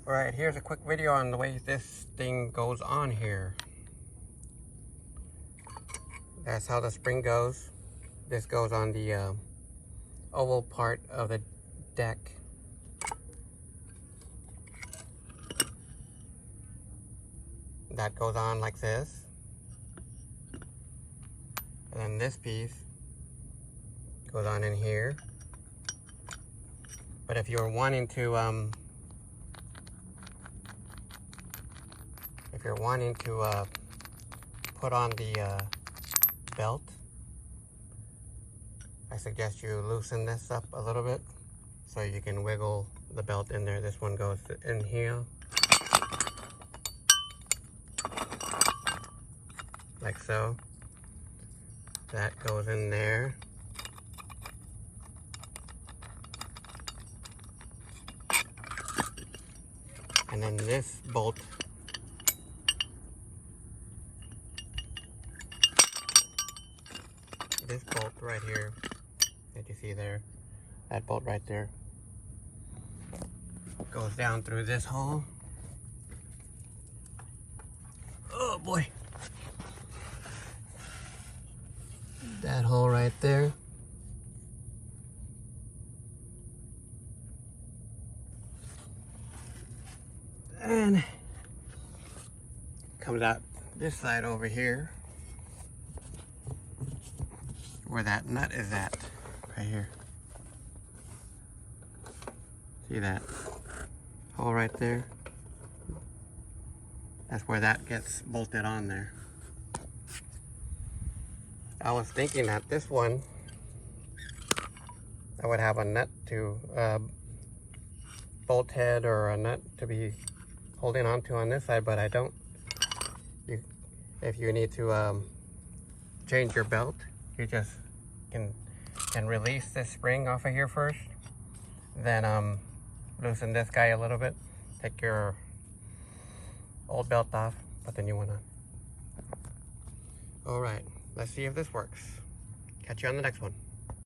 Alright, here's a quick video on the way this thing goes on here. That's how the spring goes. This goes on the oval part of the deck. That goes on like this. And then this piece goes on in here. But if you're wanting to put on the belt, I suggest you loosen this up a little bit so you can wiggle the belt in there. This one goes in here like so. That goes in there. And then this bolt right here that you see there, that bolt right there, goes down through this hole. Oh boy. That hole right there. And comes out this side over here, where that nut is at, right here. See that hole right there? That's where that gets bolted on there. I was thinking that this one, I would have a nut to bolt head or a nut to be holding onto on this side, but I don't. If you need to change your belt, you just can release this spring off of here first, then loosen this guy a little bit, take your old belt off, put the new one on. All right, let's see if this works. Catch you on the next one.